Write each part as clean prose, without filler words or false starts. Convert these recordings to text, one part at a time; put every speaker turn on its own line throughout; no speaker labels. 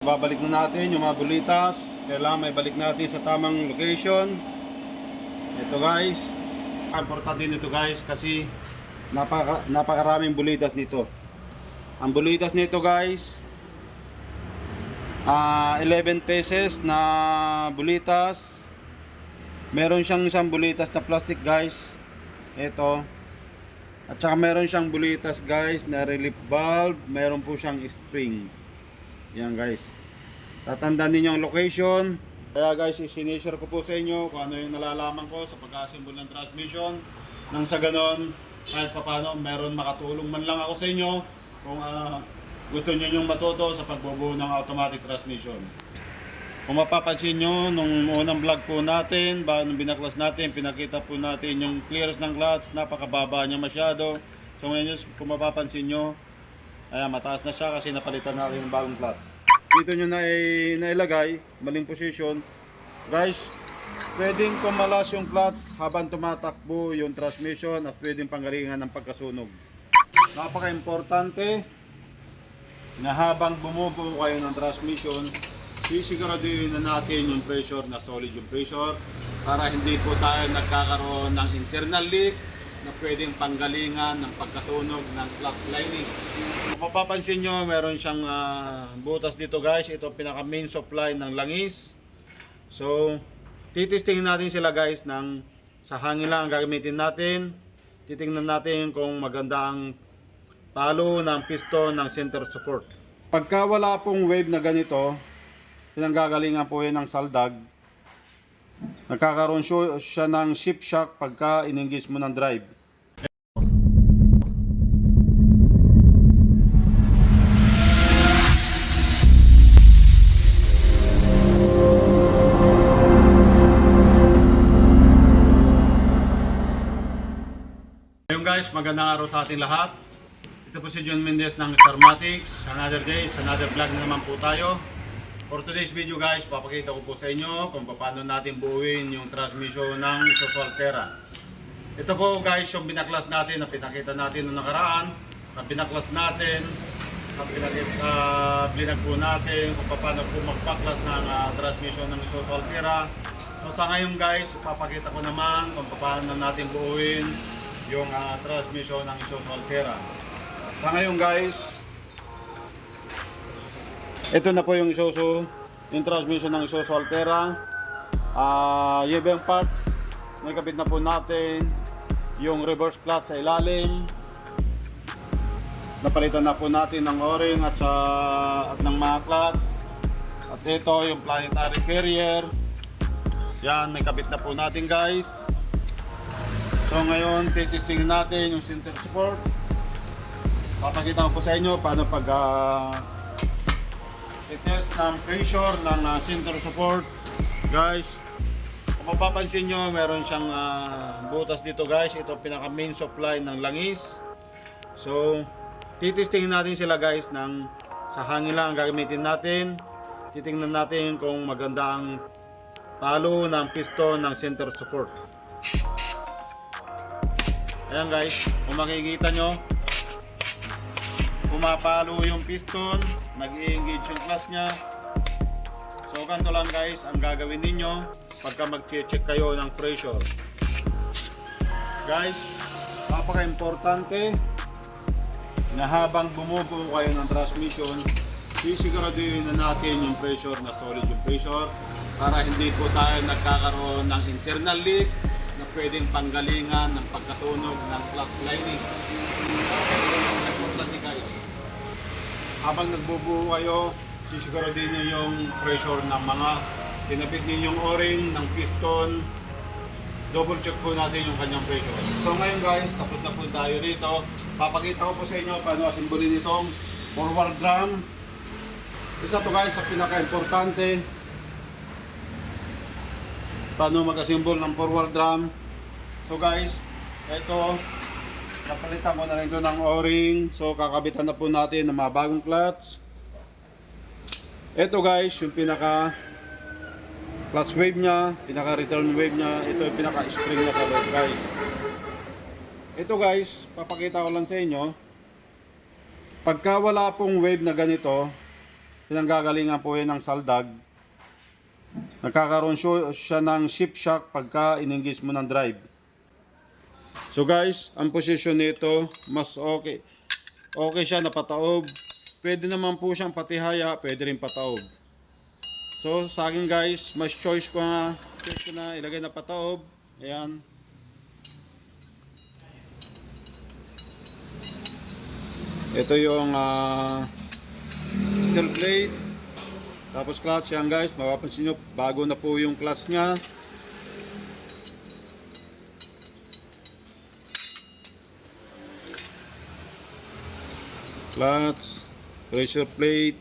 Babalik na natin yung mga bulitas. Kailangan may balik natin sa tamang location. Ito guys, importante nito guys kasi napakaraming bulitas nito. Ang bulitas nito guys, 11 pesos na bulitas. Meron siyang isang bulitas na plastic guys. Ito. At saka meron siyang bulitas guys na relief valve. Meron po siyang spring. Yan guys. Tatandaan ninyo ang location. Kaya guys, isinisure ko po sa inyo kung ano yung nalalaman ko sa pag-assemble ng transmission. Nang sa ganon, kahit papano, meron makatulong man lang ako sa inyo kung gusto nyo yung matuto sa pagbubuo ng automatic transmission. Kung mapapansin nyo, nung unang vlog po natin, nung binaklas natin, pinakita po natin yung clearance ng clutch. Napakababa niya masyado. So ngayon, kung mapapansin nyo, ayan, mataas na siya kasi napalitan natin ng bagong clutch. Dito nyo nailagay, maling position. Guys, pwedeng kumalas yung clutch habang tumatakbo yung transmission at pwedeng panggalingan ng pagkasunog. Napaka-importante na habang bumubuo kayo ng transmission, sisiguraduhin na natin yung pressure, na solid yung pressure para hindi po tayo nagkakaroon ng internal leak na pwedeng panggalingan ng pagkasunog ng clutch lining. Kung mapapansin nyo, meron siyang butas dito guys. Ito pinaka main supply ng langis. So, titistingin natin sila guys sa hangin lang ang gagamitin natin. Titingnan natin kung maganda ang talo ng piston ng center support. Pagka wala pong wave na ganito, pinanggagalingan po yan ng saldag. Nagkakaroon siya ng shift shock pagka in-engage mo ng drive. Ngayon guys, magandang araw sa ating lahat. Ito po si John Mendez ng Starmatics. Another day, another vlog na naman po tayo. For today's video guys, papakita ko po sa inyo kung paano natin buuin yung transmission ng Isuzu Altera. Ito po guys yung binaklas natin na pinakita natin noong nakaraan. Na binaklas natin, blinag po natin kung paano po magpaklas ng transmission ng Isuzu Altera. So sa ngayon guys, papakita ko naman kung paano natin buuin yung transmission ng Isuzu Altera. Sa ngayon guys, ito na po yung Isuzu, yung transmission ng Isuzu Altera. Ibang parts, nakabit na po natin yung reverse clutch sa ilalim. Napalitan na po natin ng o-ring at ng mga clutch. At ito yung planetary carrier. Yan, nakabit na po natin guys. So ngayon, titestingin natin yung center support. Papakita ko po sa inyo paano i-test ng pressure ng center support. Guys, kung mapapansin nyo, meron siyang butas dito guys. Ito pinaka main supply ng langis. So, titestingin natin sila guys sa hangin lang ang gagamitin natin. Titingnan natin kung maganda ang talo ng piston ng center support. Ayan guys, kung makikita nyo, pumapalo yung piston, nag-i-engage yung clutch nya. So ganito lang guys ang gagawin ninyo pagka mag-check kayo ng pressure. Guys, napaka-importante na habang bumubuo kayo ng transmission, sisiguraduhin na natin yung pressure, na solid yung pressure para hindi po tayo nagkakaroon ng internal leak na pwedeng panggalingan ng pagkasunog ng clutch lining. Guys, habang nagbubuo kayo, sisiguraduhin nyo yung pressure ng mga tinapit ninyong o-ring ng piston. Double check po natin yung kanyang pressure. So ngayon guys, tapos na po tayo rito. Papakita ko po sa inyo paano asimbolin itong forward drum. Isa to guys sa pinaka-importante, paano mag-assemble ng forward drum. So guys, ito, napalitan ko na rin doon ng o-ring. So kakabitan na po natin ng mga bagong clutch. Ito guys, yung pinaka clutch wave nya, pinaka return wave nya. Ito yung pinaka spring na sa loob guys. Ito guys, papakita ko lang sa inyo. Pagka wala pong wave na ganito, pinanggagalingan po yan ng saldag. Nagkakaroon siya ng shift shock pagka in-engage mo ng drive. So guys, ang position nito mas okay. Okay siya na pataob. Pwede naman po siyang patihaya, pwede rin pataob. So sa akin guys, mas choice ko na ilagay na pataob. Ayan. Ito yung steel plate. Tapos clutch yan guys, mapapansin nyo, bago na po yung clutch nya. Clutch, pressure plate,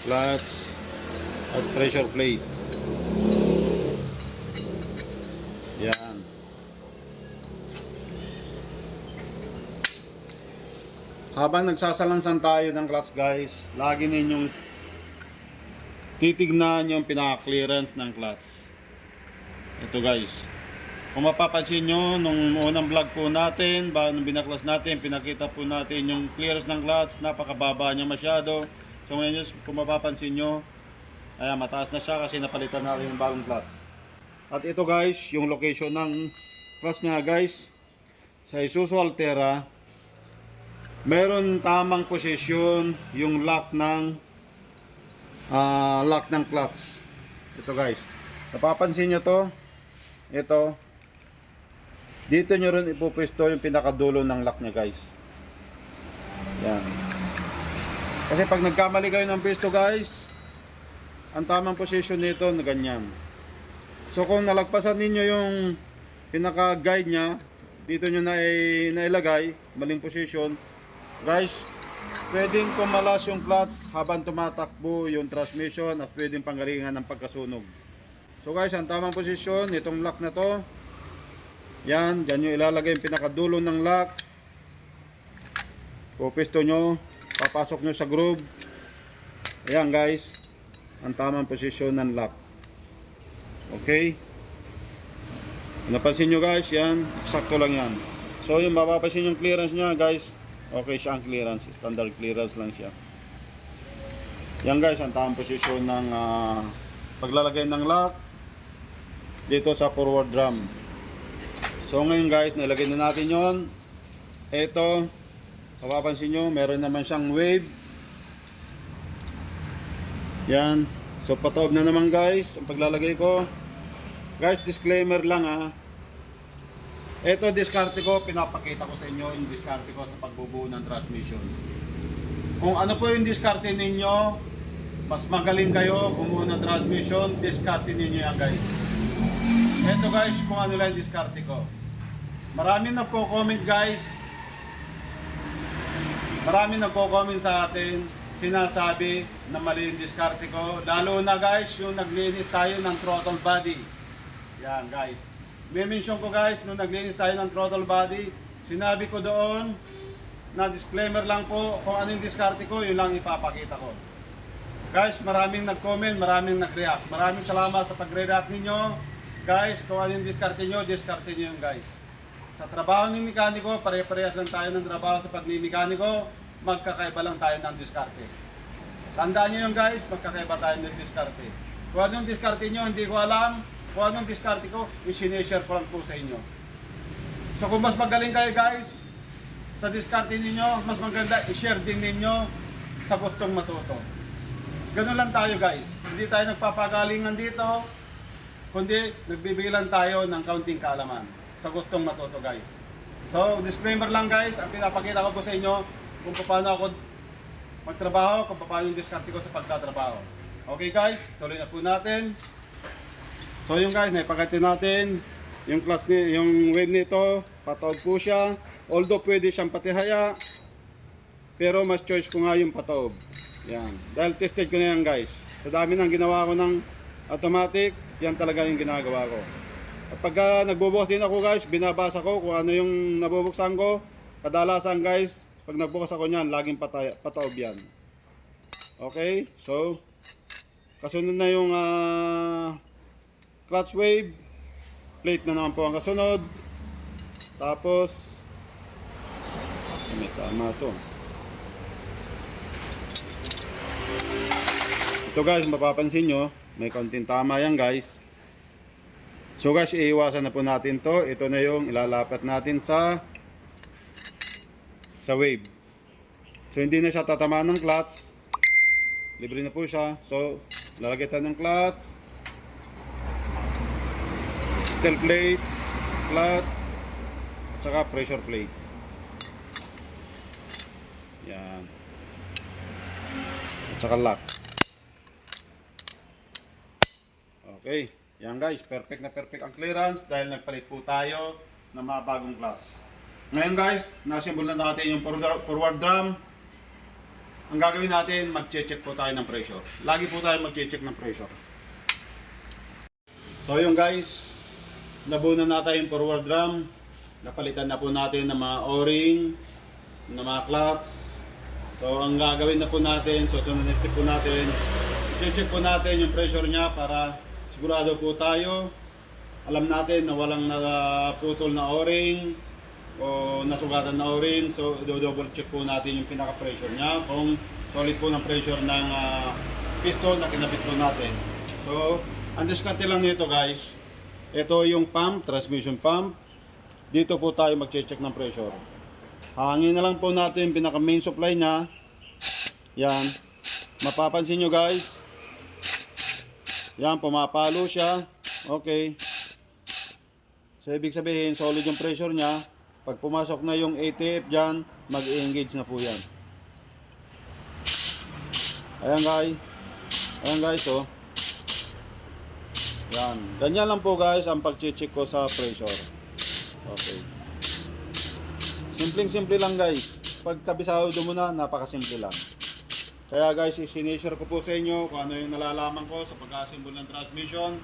clutch, at pressure plate. Yan. Habang nagsasalansan tayo ng clutch guys, lagi ninyong titignan yung pinaka-clearance ng clutch. Ito guys. Kung mapapansin nyo, nung unang vlog po natin, nung binaklas natin, pinakita po natin yung clearance ng clutch, napakababa niya masyado. So ngayon kung mapapansin nyo, ayan, mataas na siya kasi napalitan natin yung bagong clutch. At ito guys, yung location ng clutch niya guys, sa Isuzu Altera, meron tamang posisyon yung lock ng clutch. Ito guys, napapansin nyo to, ito, dito nyo rin ipupwesto yung pinakadulo ng lock nya guys. Yan. Kasi pag nagkamali kayo ng pwesto guys, ang tamang posisyon nito na ganyan. So kung nalagpasan ninyo yung pinaka guide nya, dito nyo nailagay, maling posisyon guys, pwedeng kumalas yung clutch habang tumatakbo yung transmission at pwedeng panggalingan ng pagkasunog. So guys, ang tamang posisyon itong lock na to, yan, dyan nyo ilalagay yung pinakadulo ng lock. Pupisto nyo, papasok nyo sa groove. Ayan guys, ang tamang posisyon ng lock. Okay, napansin nyo guys, yan, eksakto lang yan. So yung mapapansin yung clearance nya guys, okay siya ang clearance, standard clearance lang siya. Yan guys, ang tamang posisyon ng paglalagay ng lock dito sa forward drum. So ngayon guys, nilagay na natin yon. Ito, mapapansin nyo, meron naman siyang wave. Yan. So pataob na naman guys ang paglalagay ko. Guys, disclaimer lang Ito, diskarte ko, pinapakita ko sa inyo yung diskarte ko sa pagbubuo ng transmission. Kung ano po yung diskarte ninyo, mas magaling kayo bumuo ng transmission, diskarte ninyo yan guys. Ito guys, kung ano lang yung diskarte ko. Maraming nagko-comment guys. Maraming nagko-comment sa atin, sinasabi na mali yung diskarte ko. Lalo na guys, yung naglinis tayo ng throttle body. Yan guys. May mention ko guys, nung naglinis tayo ng throttle body, sinabi ko doon na disclaimer lang po, kung ano yung diskarte ko, yun lang ipapakita ko. Guys, maraming nag-comment, maraming nag-react. Maraming salamat sa pag-react ninyo. Guys, kung ano yung diskarte nyo yun guys. Sa trabaho ng mekaniko, pare-parehas lang tayo ng trabaho sa pagmi-mekaniko, magkakaiba lang tayo ng diskarte. Tandaan nyo yun guys, magkakaiba tayo ng diskarte. Kung ano yung diskarte nyo, hindi ko alam. Kung ano yung diskarte ko, i-share ko lang po sa inyo. So kung mas magaling kayo guys, sa diskarte ninyo, mas maganda i-share din ninyo sa gustong matuto. Ganun lang tayo guys. Hindi tayo nagpapagalingan dito, kundi nagbibilan tayo ng kaunting kaalaman sa gustong matuto guys. So disclaimer lang guys, ang pinapakita ko po sa inyo kung paano ako magtrabaho, kung paano yung diskarte ko sa pagtatrabaho. Okay guys, tuloy na po natin. So yung guys, naipakita natin yung clutch yung wave nito, pataob po siya. Although pwede siyang patihaya, pero mas choice ko nga yung pataob. Yan. Dahil tested ko na yan guys. Sa dami ng ginawa ko ng automatic, yan talaga yung ginagawa ko. At pagka nagbubukas din ako guys, binabasa ko kung ano yung nabubuksan ko. Kadalasan guys, pag nagbukas ako niyan, laging pataob yan. Okay, so kasunod na yung clutch wave. Plate na naman po ang kasunod. Tapos may tama to. Ito guys, mapapansin nyo, may konting tama yan guys. So guys, iiwasan na po natin to. Ito na yung ilalapat natin sa wave. So hindi na siya tatamaan ng clutch. Libre na po siya. So lalagay tayo ng clutch, steel plate, clutch, at saka pressure plate. Yan. At saka lock. Okay. Yan guys, perfect na perfect ang clearance dahil nagpalit po tayo ng mga bagong clutch. Ngayon guys, nasimbol na natin yung forward drum. Ang gagawin natin, mag-check po tayo ng pressure. Lagi po tayo mag-check ng pressure. So yun guys, nabunan natin yung forward drum. Napalitan na po natin ng mga o-ring, ng mga clutch. So ang gagawin na po natin, susunod na step po natin, i-check po natin yung pressure niya para sigurado po tayo. Alam natin na walang naputol na o-ring o nasugatan na o-ring. So double check po natin yung pinaka-pressure niya kung solid po ng pressure ng piston na kinabit po natin. So ang diskarte lang nito guys, ito yung pump, transmission pump. Dito po tayo mag-check ng pressure. Hangin na lang po natin pinaka main supply niya. Yan. Mapapansin nyo guys. Yan, pumapalo siya. Okay. So ibig sabihin, solid yung pressure niya. Pag pumasok na yung ATF dyan, mag-engage na po yan. Ayan guys. Ayan guys, oh. Yan. Ganyan lang po guys ang pag-check ko sa pressure. Okay. Simpleng-simple lang guys. Pag kabisado mo na, napakasimple lang. Kaya guys, isinishare ko po sa inyo kung ano yung nalalaman ko sa pag-assemble ng transmission.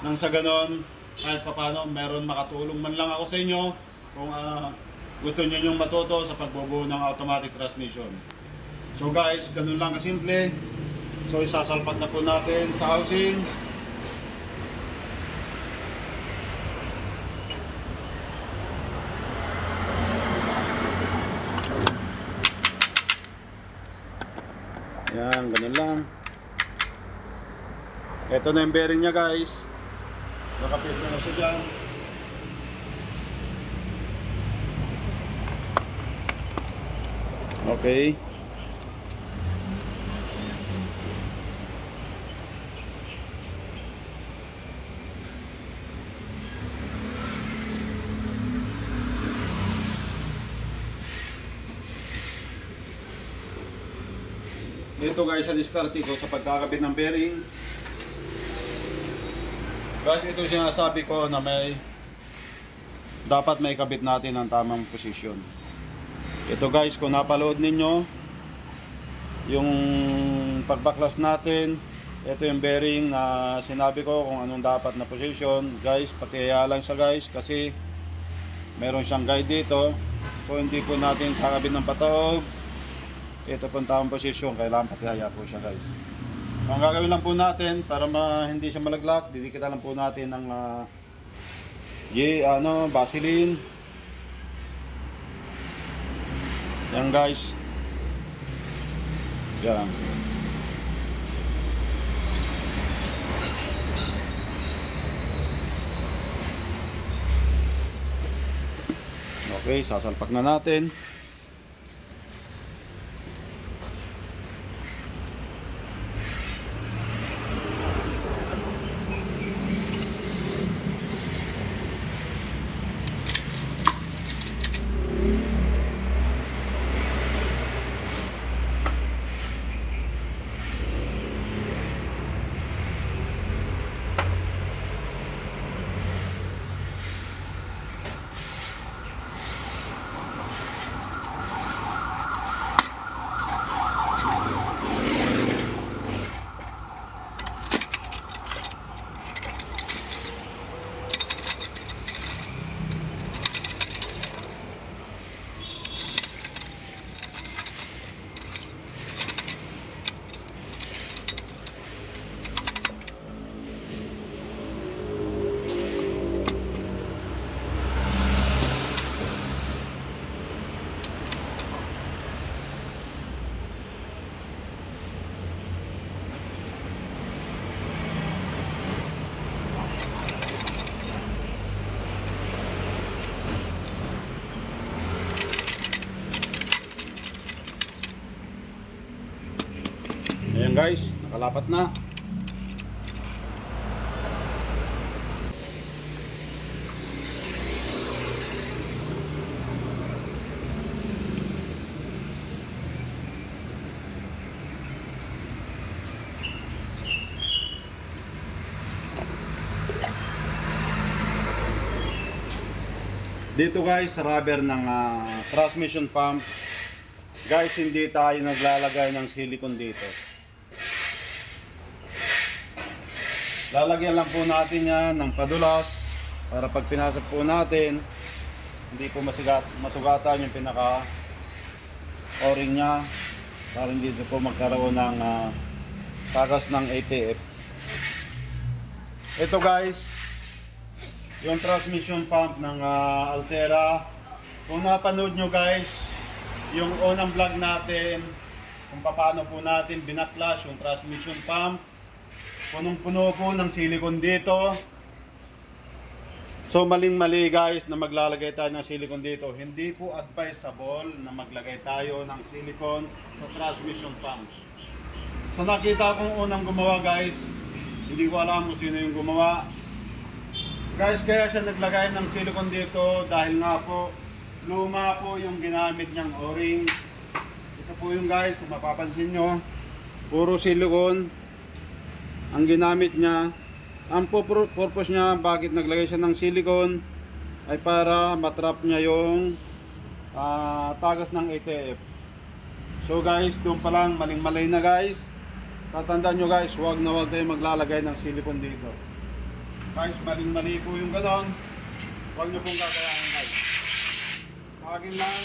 Nang sa ganon, kahit papano, meron makatulong man lang ako sa inyo kung gusto nyo yung matuto sa pagbubuo ng automatic transmission. So guys, ganun lang kasimple. So isasalpat na po natin sa housing. Yan, ganun lang. Ito na yung bearing niya guys. Nakapit na siya dyan. Okay. Ito guys, sa diskarte ko sa pagkakabit ng bearing. Guys, ito sinasabi ko na dapat may kabit natin ang tamang posisyon. Ito guys, kung napalood ninyo yung pagbaklas natin, ito yung bearing na sinabi ko kung anong dapat na posisyon. Guys, patihaya lang siya guys kasi meron siyang guide dito. So hindi po natin kakabit ng pataog. Ito po ang tamang posisyon, kailangan patihaya po siya guys. Ang gagawin lang po natin para hindi siya malaglag, didikita lang po natin ng Vaseline. Yan guys. Yan. Okay, sasalpak na natin. Ayan guys, nakalapat na. Dito guys, sa rubber ng transmission pump, guys, hindi tayo naglalagay ng silicone dito. Lalagyan lang po natin yan ng padulas para pag pinasok po natin, hindi po masugatan yung pinaka o-ring nya, para hindi po magkaroon ng tagas ng ATF. Ito guys, yung transmission pump ng Altera. Kung napanood nyo guys yung unang vlog natin kung paano po natin binaklas yung transmission pump, punong-puno po ng silicone dito. So maling-mali guys na maglalagay tayo ng silicone dito. Hindi po advisable na maglagay tayo ng silicone sa transmission pump. So nakita kong unang gumawa guys, hindi ko alam kung sino yung gumawa. Guys, kaya siya naglagay ng silicone dito dahil nga po luma po yung ginamit niyang o-ring. Ito po yung guys, kung mapapansin nyo, puro silicone ang ginamit niya. Ang purpose niya, bakit naglagay siya ng silicone, ay para matrap niya yung tagas ng ATF. So guys, doon pa lang maling-malay na guys. Tatandaan nyo guys, huwag na huwag tayo maglalagay ng silicone dito. Guys, maling-mali po yung ganon. Huwag nyo pong gagayahin guys. Sa akin lang,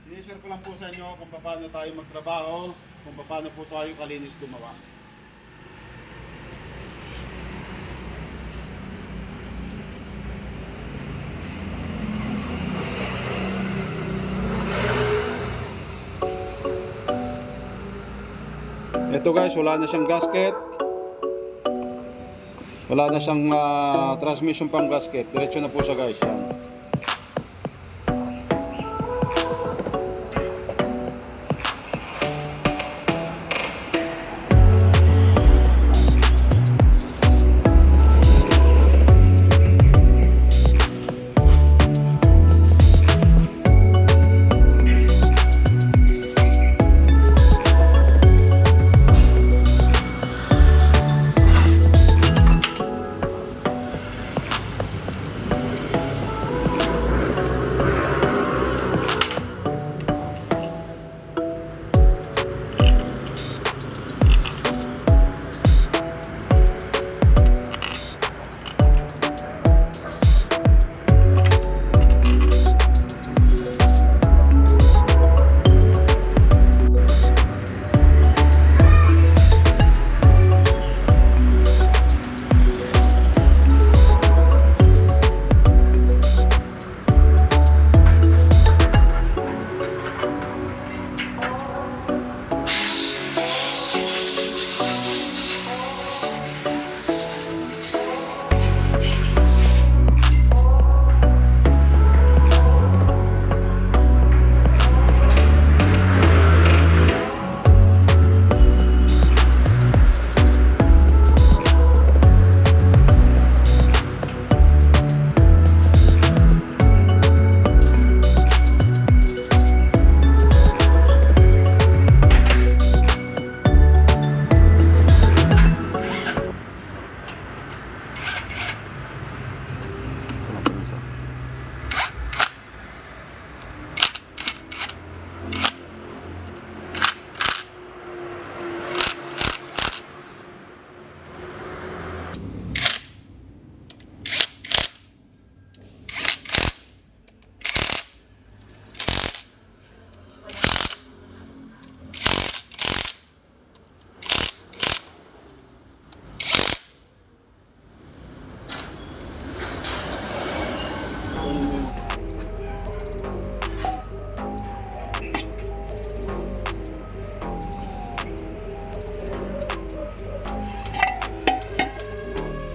sinishare ko lang po sa inyo kung paano tayo magtrabaho, kung paano po tayo kalinis gumawa. Ito guys, wala na siyang gasket. Wala na siyang transmission pump gasket. Diretso na po siya guys. Yan.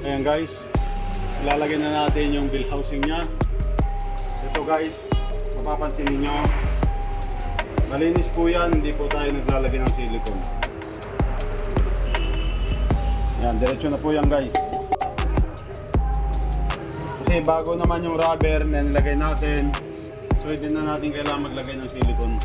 Ayan guys, ilalagay na natin yung bill housing nya. Ito guys, mapapansin niyo, malinis po yan, hindi po tayo naglalagay ng silicone. Yan, diretso na po yan guys. Kasi bago naman yung rubber na nilagay natin, so hindi na natin kailangan maglagay ng silicone.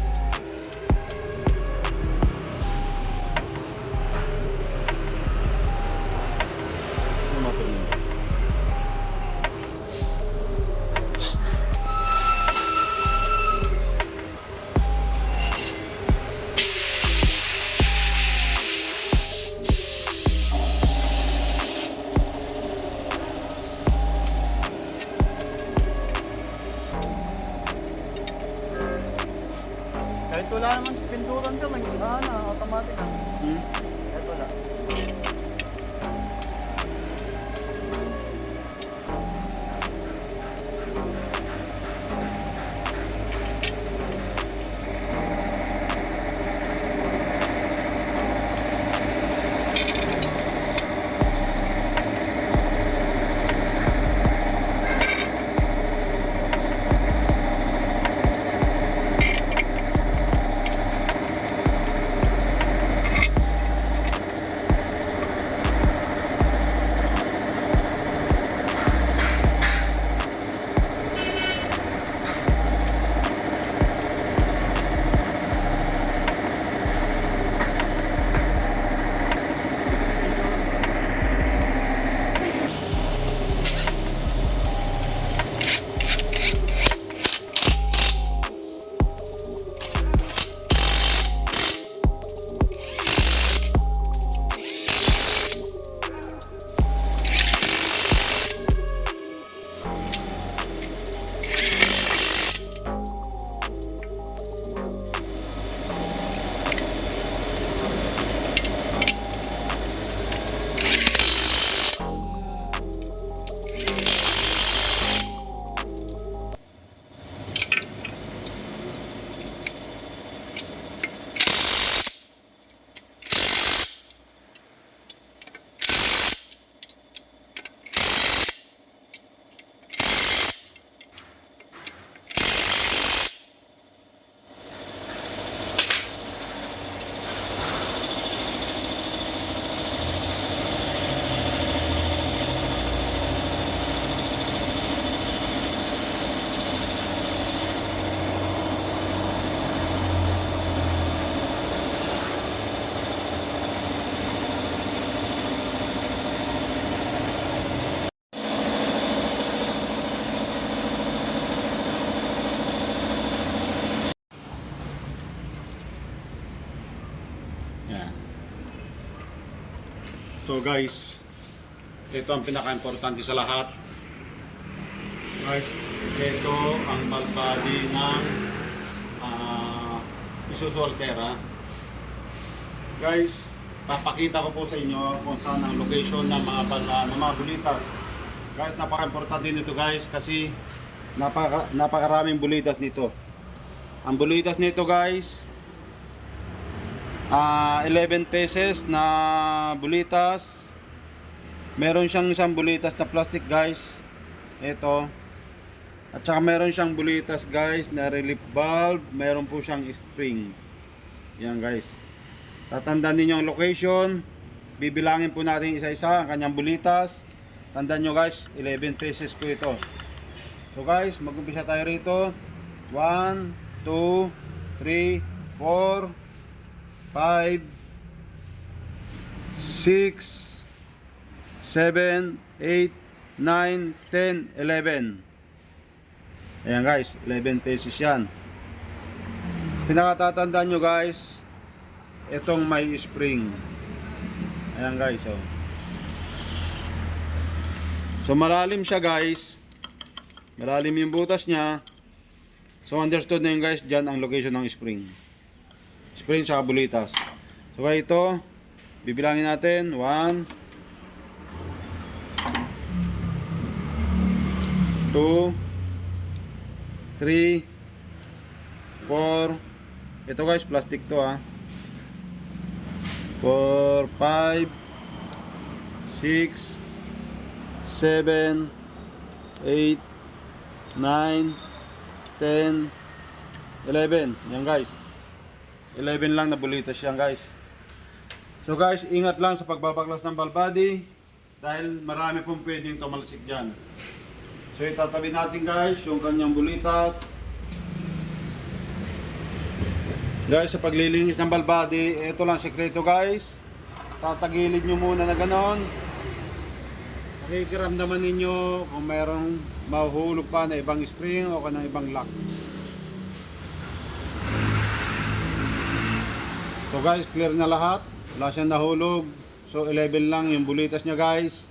Kahit wala naman sa pinturan ka, automatic na. Kahit wala.
Yan. So guys, ito ang pinaka-importante sa lahat. Guys, ito ang valve body ng Isuzu Altera. Guys, papakita ko po sa inyo kung saan ang location ng mga bulitas. Guys, napaka-importante nito guys kasi napakaraming bulitas nito. Ang bulitas nito guys, 11 pieces na bulitas. Meron siyang isang bulitas na plastic guys. Ito. At saka meron siyang bulitas guys na relief valve. Meron po siyang spring. Yan guys. Tatandaan niyo ang location. Bibilangin po natin isa-isa ang kanyang bulitas. Tandaan nyo guys, 11 pieces po ito. So guys, mag-umpisa tayo rito. 1, 2, 3, 4, 5, 6, 7, 8, 9, 10, 11. Ayan guys, 11 pieces yan. Pinakatatandaan nyo guys, itong may spring. Ayan guys, oh. So malalim siya guys. Malalim yung butas niya. So understood na yun guys, dyan ang location ng spring. Spring sa bulitas. So kaya ito, bibilangin natin. 1, 2, 3, 4. Ito guys, plastic to ha. 4, 5, 6, 7, 8, 9, 10, 11. Yan guys. 11 lang na bulitas yan guys. So guys, ingat lang sa pagbabaklas ng ball body dahil marami pong pwedeng tumalsik dyan. So itatabi natin guys yung kanyang bulitas. Guys, sa paglilinis ng ball body, ito lang sekreto guys. Tatagilid nyo muna na ganon. Nakikiramdaman ninyo kung mayroong mahuhulog pa na ibang spring o kanang ibang lock. So guys, clear na lahat. Wala siyang nahulog. So 11 lang yung bulitas niya guys.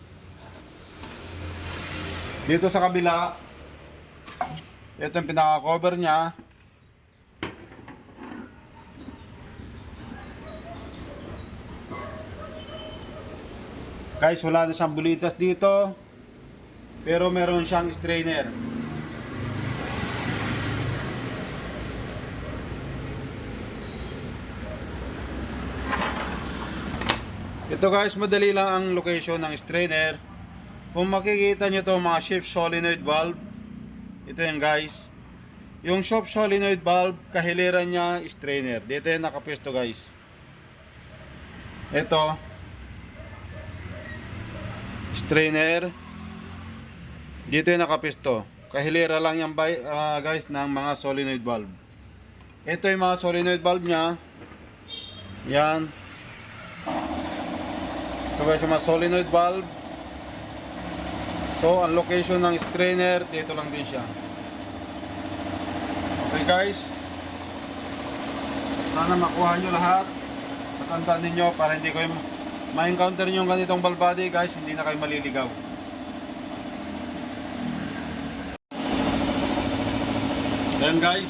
Dito sa kabila, ito yung pinaka-cover niya. Guys, wala na siyang bulitas dito. Pero meron siyang strainer. Ito guys, madali lang ang location ng strainer. Kung makikita nyo to mga shift solenoid valve, ito yan guys. Yung shift solenoid valve, kahiliran niya strainer. Dito yan nakapesto guys. Ito strainer. Dito yung nakapesto. Kahilera lang yan guys ng mga solenoid valve. Ito yung mga solenoid valve nya. Yan. Ito guys yung mga solenoid valve. So ang location ng strainer, dito lang din siya. Okay guys. Sana makuha nyo lahat. Matandaan ninyo para hindi kayo ma-encounter nyo yung ganitong ball body guys, hindi na kayo maliligaw. Then guys,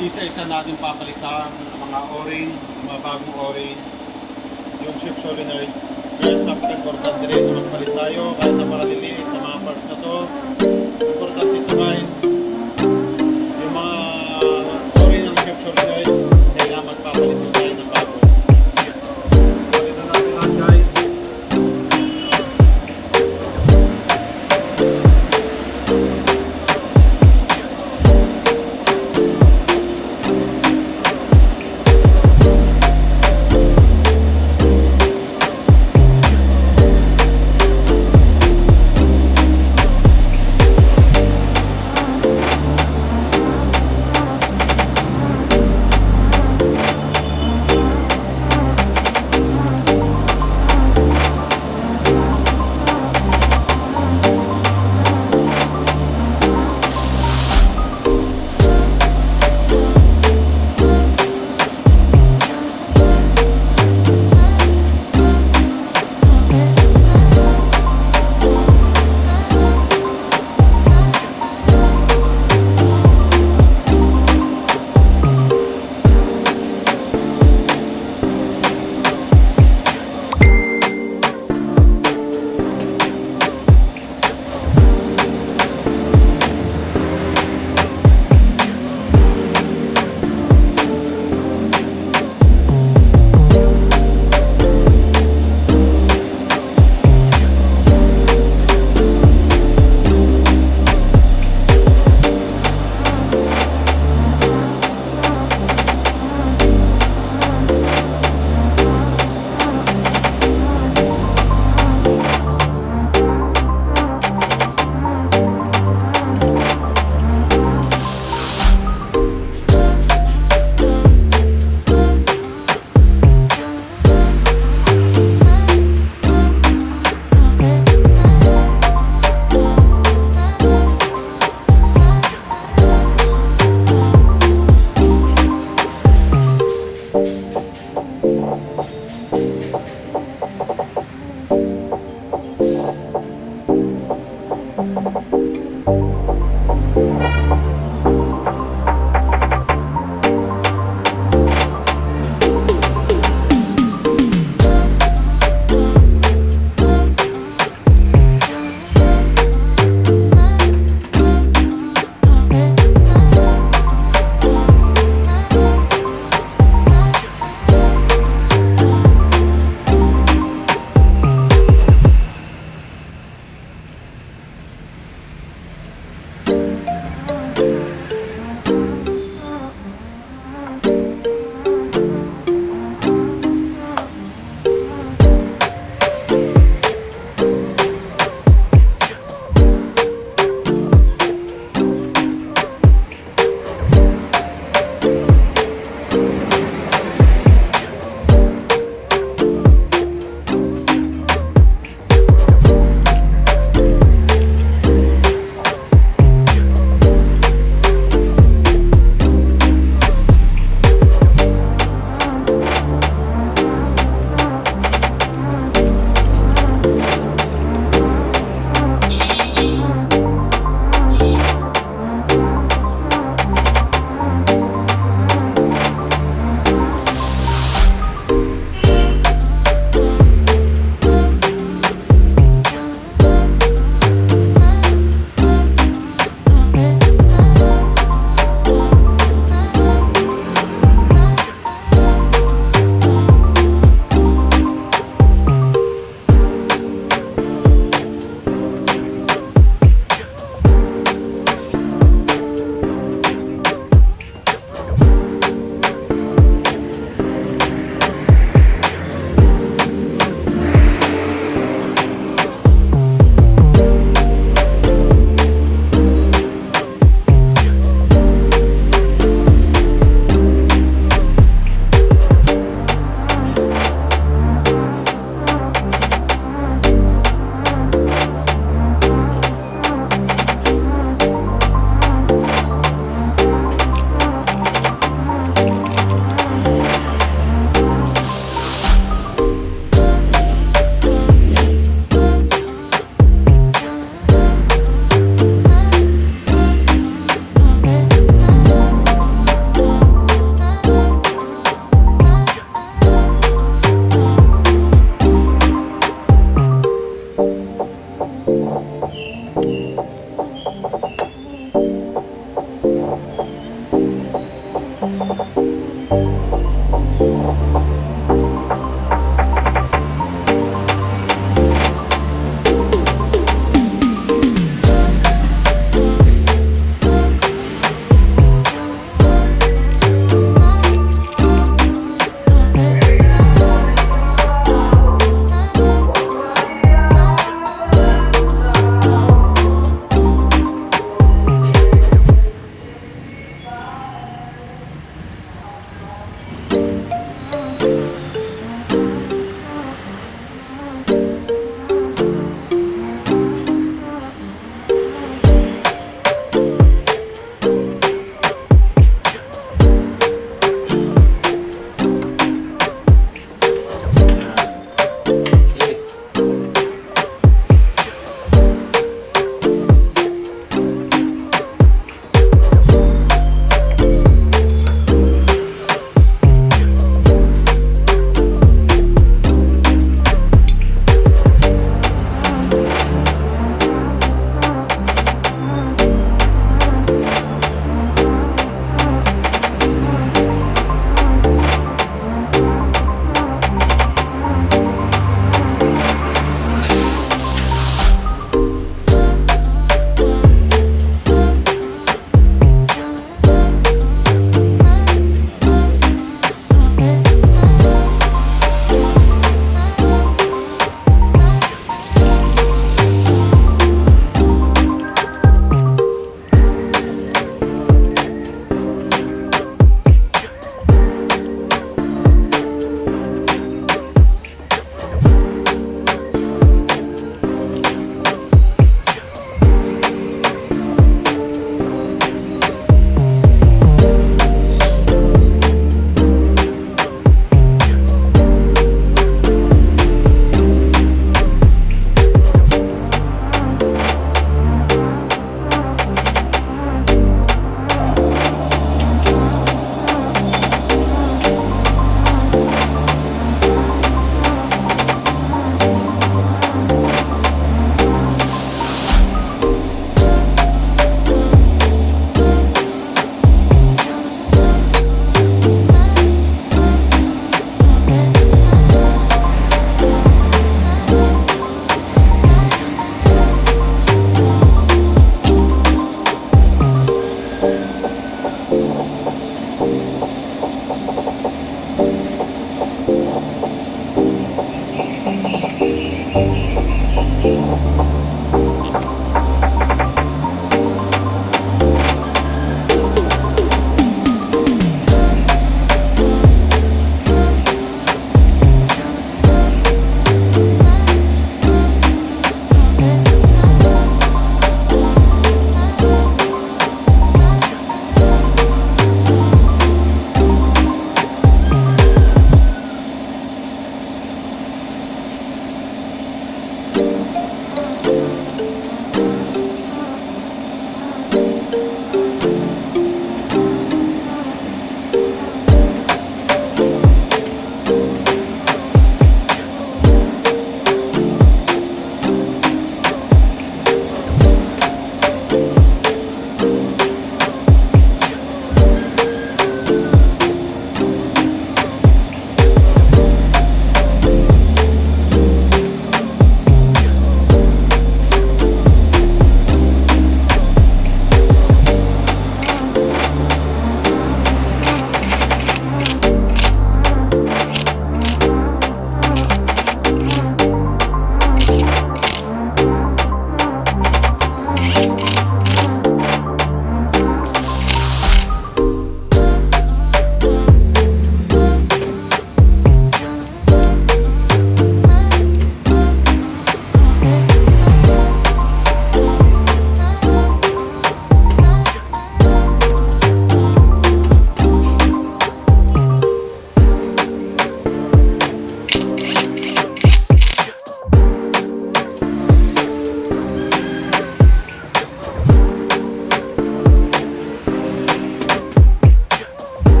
isa-isa natin papalitan ang mga o-ring, mga bagong o-ring, yung shift solenoid. Guys, napaka-importante rin na magpalit tayo kahit na maliliit na mga parts na to. Importante ito guys, yung mga o-ring ng shift solenoid, kailangan magpapalit tayo ng bago. Palitan natin lahat guys.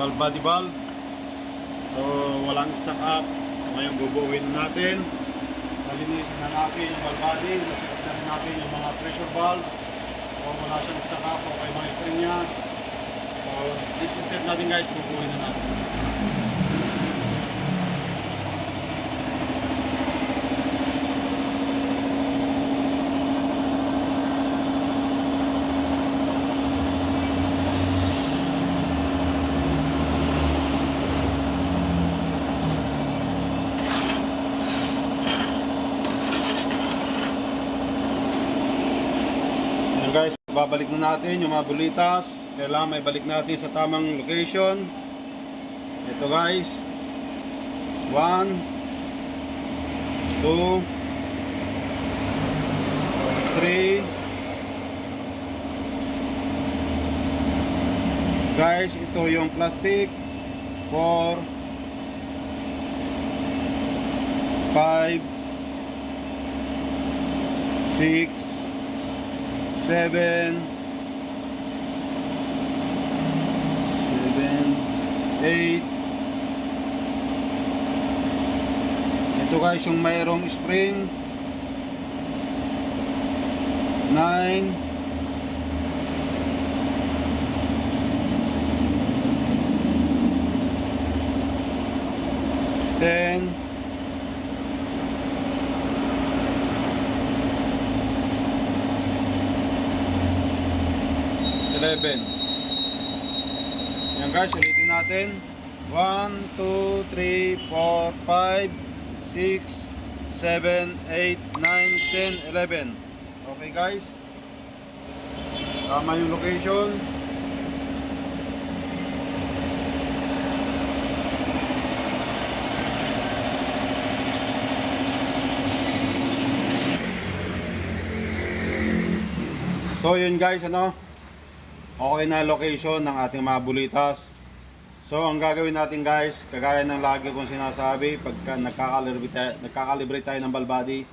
valve body valve. So walang stock up. Ngayon bubuuin natin. Nalinisin na natin yung valve body. Nasikat na natin yung mga pressure valve. So wala siyang stock up o kay mga spring niya. So this step natin guys, bubuuin na natin. Guys, babalik na natin yung mga bulitas. Kailangan may balik natin sa tamang location. Ito guys, 1 2 3. Guys, ito yung plastic. 4 5 6 7 8. Ito guys yung mayroong spring. 9 10 11. Yan guys, ulitin natin. 1, 2, 3, 4, 5, 6, 7, 8, 9, 10, 11. Okay guys. Tama yung location. So yun guys, ano? Okay na location ng ating mga bulitas. So ang gagawin natin guys, kagaya ng lagi kong sinasabi, pagka nagkakalibrate tayo ng valve body,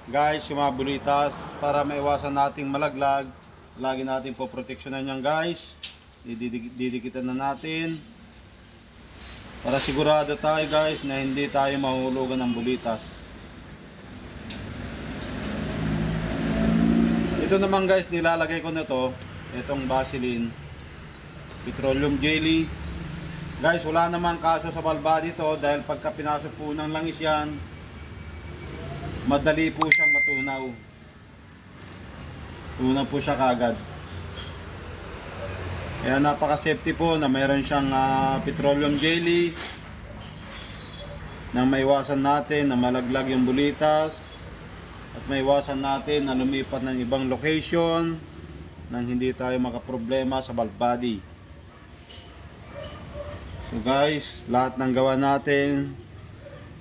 guys, yung mga bulitas, para maiwasan nating malaglag, lagi natin po proteksyonan yan guys. Didikitan na natin para sigurado tayo guys na hindi tayo mahulugan ng bulitas. Ito naman guys, nilalagay ko na to, itong Vaseline petroleum jelly. Guys, wala namang kaso sa valve body to, dahil pagka pinasok po ng langis yan, madali po siyang matunaw. Tunaw po siya kagad. Kaya napaka safety po na mayroon siyang petroleum jelly, nang maiwasan natin na malaglag yung bulitas, at maiwasan natin na lumipat ng ibang location nang hindi tayo makaproblema sa valve body. So guys, lahat ng gawa natin,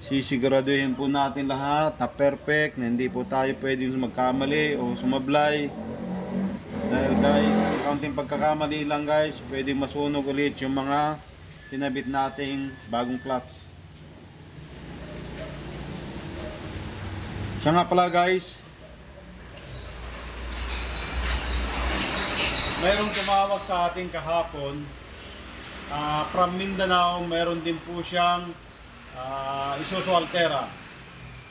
sisiguraduhin po natin lahat na perfect, na hindi po tayo pwedeng magkamali o sumablay. Dahil guys, kaunting pagkakamali lang guys, pwedeng masunog ulit yung mga tinabit nating bagong clutch. Siya nga pala guys, mayroong tumawag sa ating kahapon from Mindanao. Meron din po siyang Isuzu Altera.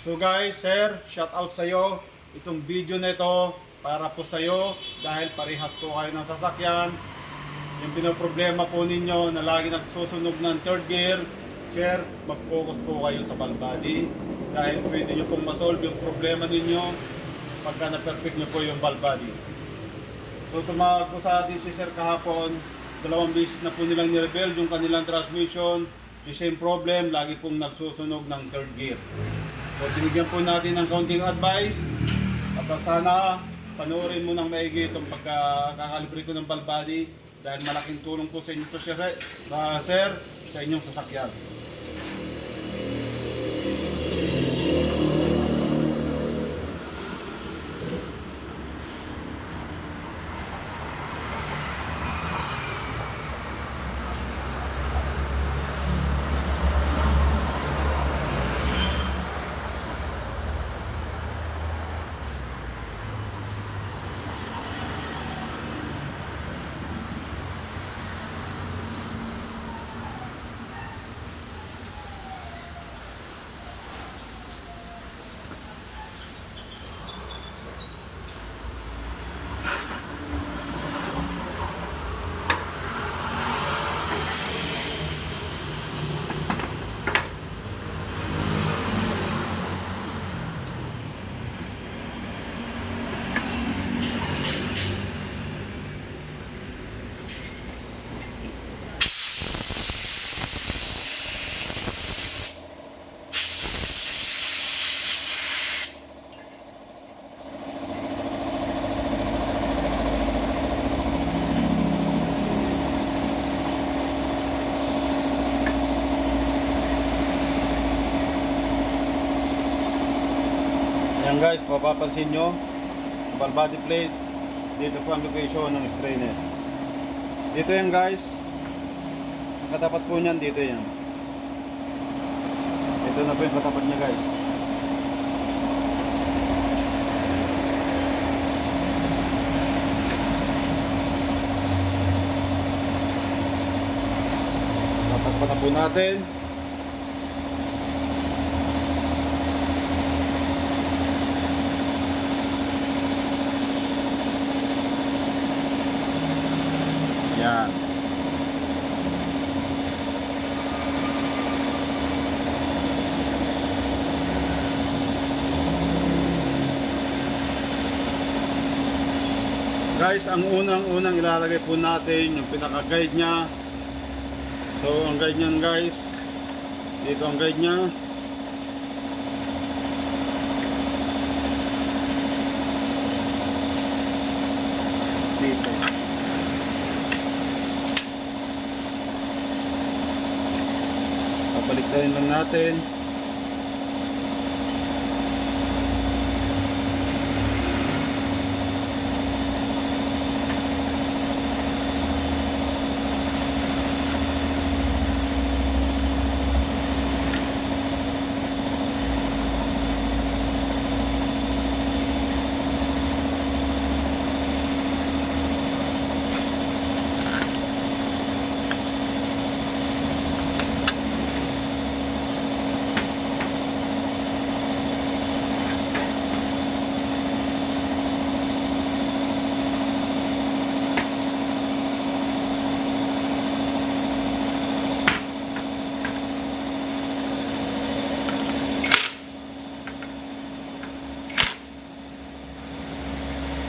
So guys, sir, shout out sa iyo. Itong video na ito para po sa iyo, dahil parehas po kayo ng sasakyan. Yung pinoproblema po ninyo na lagi nagsusunog ng third gear, sir, mag-focus po kayo sa valve body, dahil pwede nyo pong masolve yung problema ninyo pagka na-perfect nyo po yung valve body. So tumawag po sa atin si sir kahapon, 2 beses na po nilang nirebuild yung kanilang transmission, the same problem, lagi pong nagsusunog ng third gear. So binigyan po natin ng kaunting advice, at sana panoorin mo ng maigi itong pagkakalibre ko ng valve body, dahil malaking tulong po sa inyo to, sir, sa inyong sasakyan. Yan guys, mapapansin nyo, ball body plate, dito po ang location ng strainer. Dito yan guys, katapat po niyan, dito yan. Ito na po yung katapat niya guys. Tatakpan na po natin. Yan. Guys, ang unang ilalagay po natin yung pinaka-guide niya. So, ang guide niyan guys, dito ang guide niya. Dito. Pabaliktarin lang natin.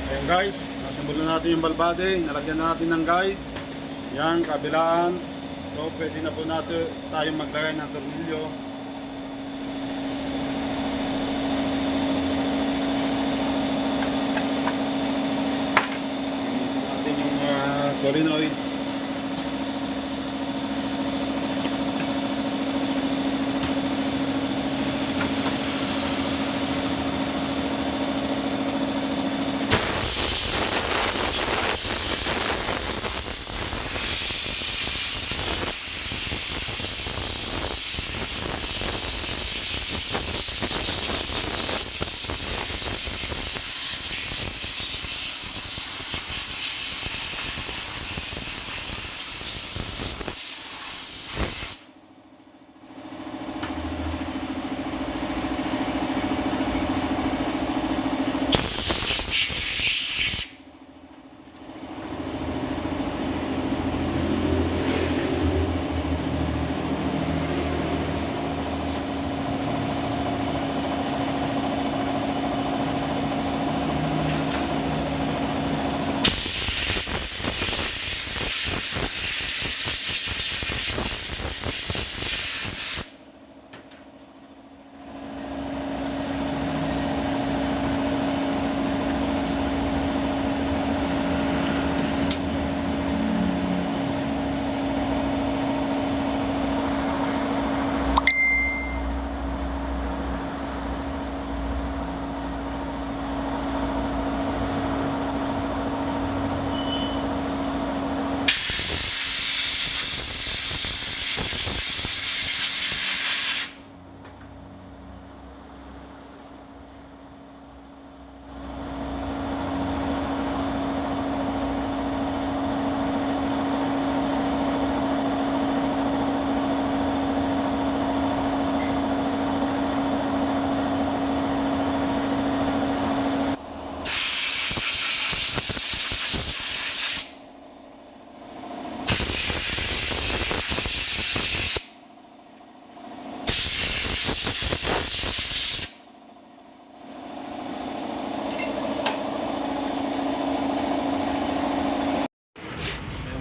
Ayan guys, nasimulan natin yung balbade, nalagyan na natin ng guide. Yan, kabilaan. So pwede na po natin tayong maglagay ng tornilyo. Natin yung solenoid.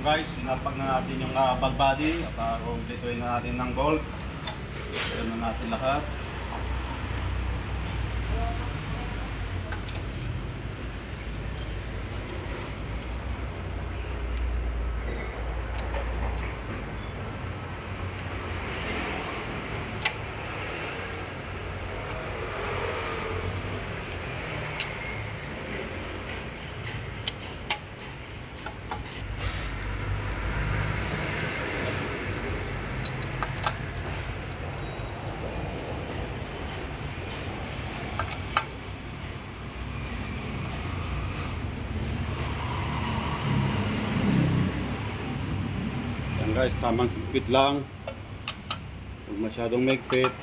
Guys, sinapag na natin yung ball body at kumpletuhin na natin ng bolt. Ito na natin lahat. Guys, tamang higpit lang. Huwag masyadong mahigpit.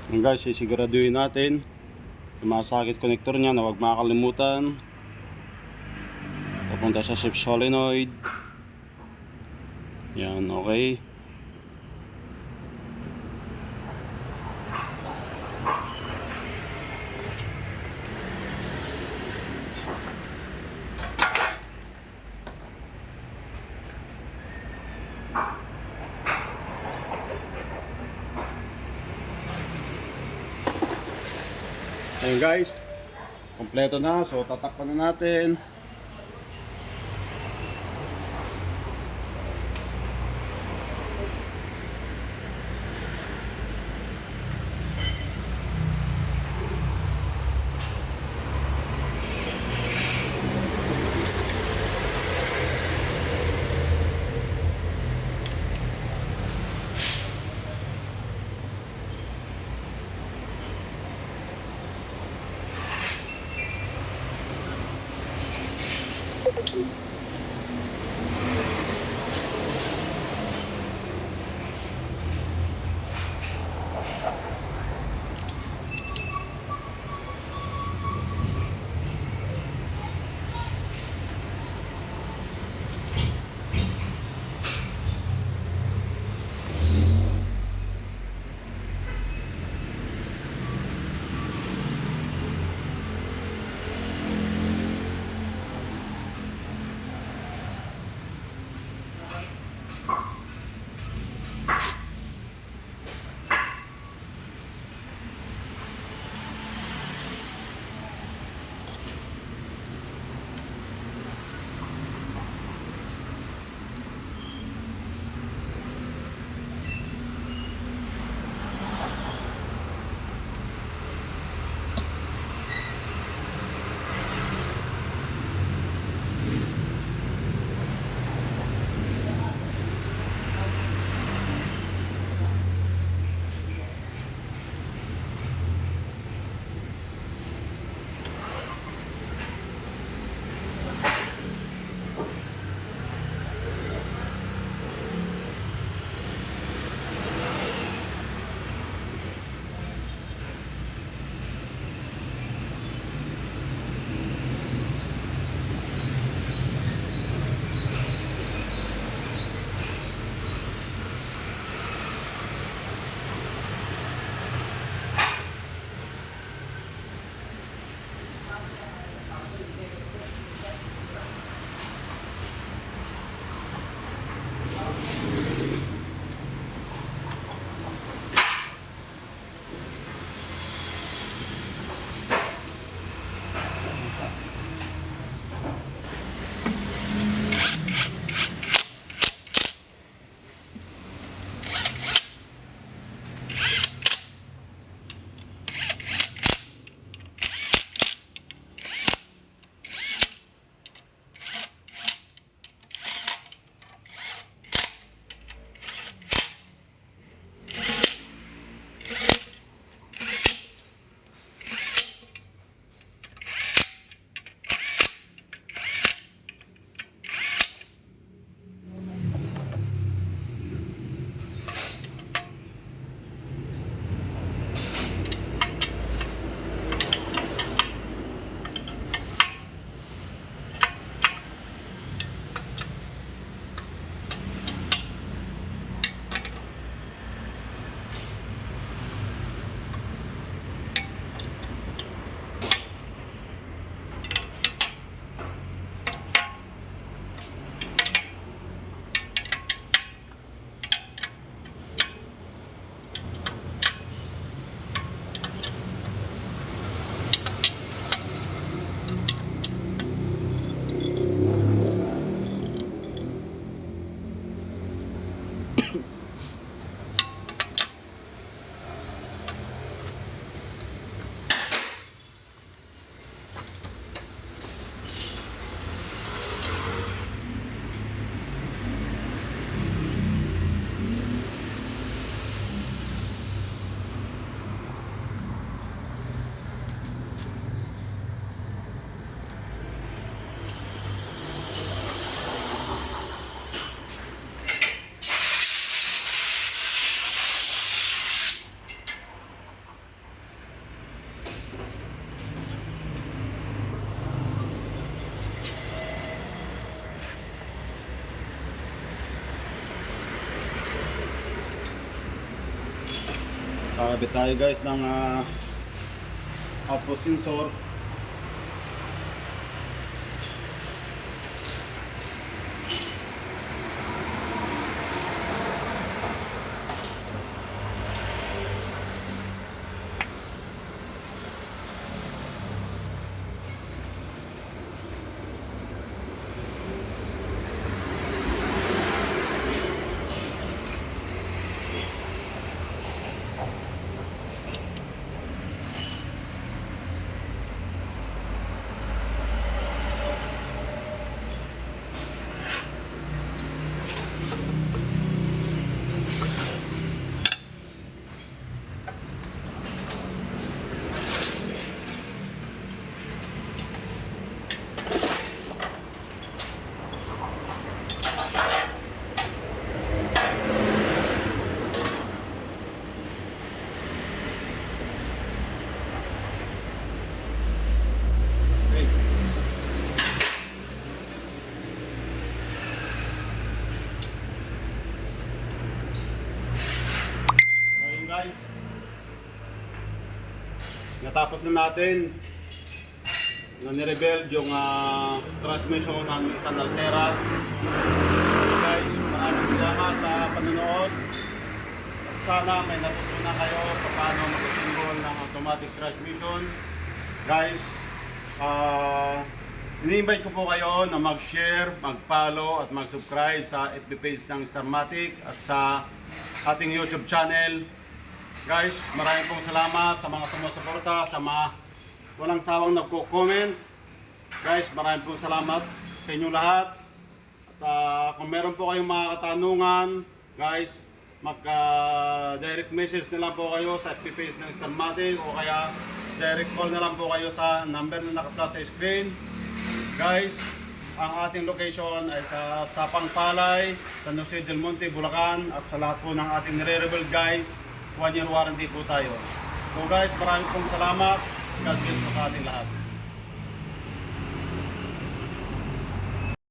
Yan guys, sisiguraduhin natin yung mga socket connector nya na huwag makakalimutan papunta sa shift solenoid. Yan, okay. Ayun guys, kompleto na. So tatakpan na natin. Kakabit tayo guys ng output sensor. Guys, natapos na natin na nirebuild yung transmission ng Nissan Altera. Guys, maraming salamat sa panonood. Sana may natutunan kayo paano mag-control ng automatic transmission. Guys, ini-invite ko po kayo na mag-share, mag-follow at mag-subscribe sa FB page ng Starmatic at sa ating YouTube channel. Guys, maraming pong salamat sa mga sumusuporta, sa mga walang sawang nagko-comment. Guys, maraming pong salamat sa inyo lahat. At kung meron po kayong mga katanungan, guys, mag-direct message na lang po kayo sa FB page ng Starmatic o kaya direct call na lang po kayo sa number na naka-flash sa screen. Guys, ang ating location ay sa Sapang Palay, San Jose del Monte, Bulacan at sa lahat po ng ating nire-rebuild guys. 1 year warranty po tayo. So guys, maraming pong salamat. God bless po sa ating lahat.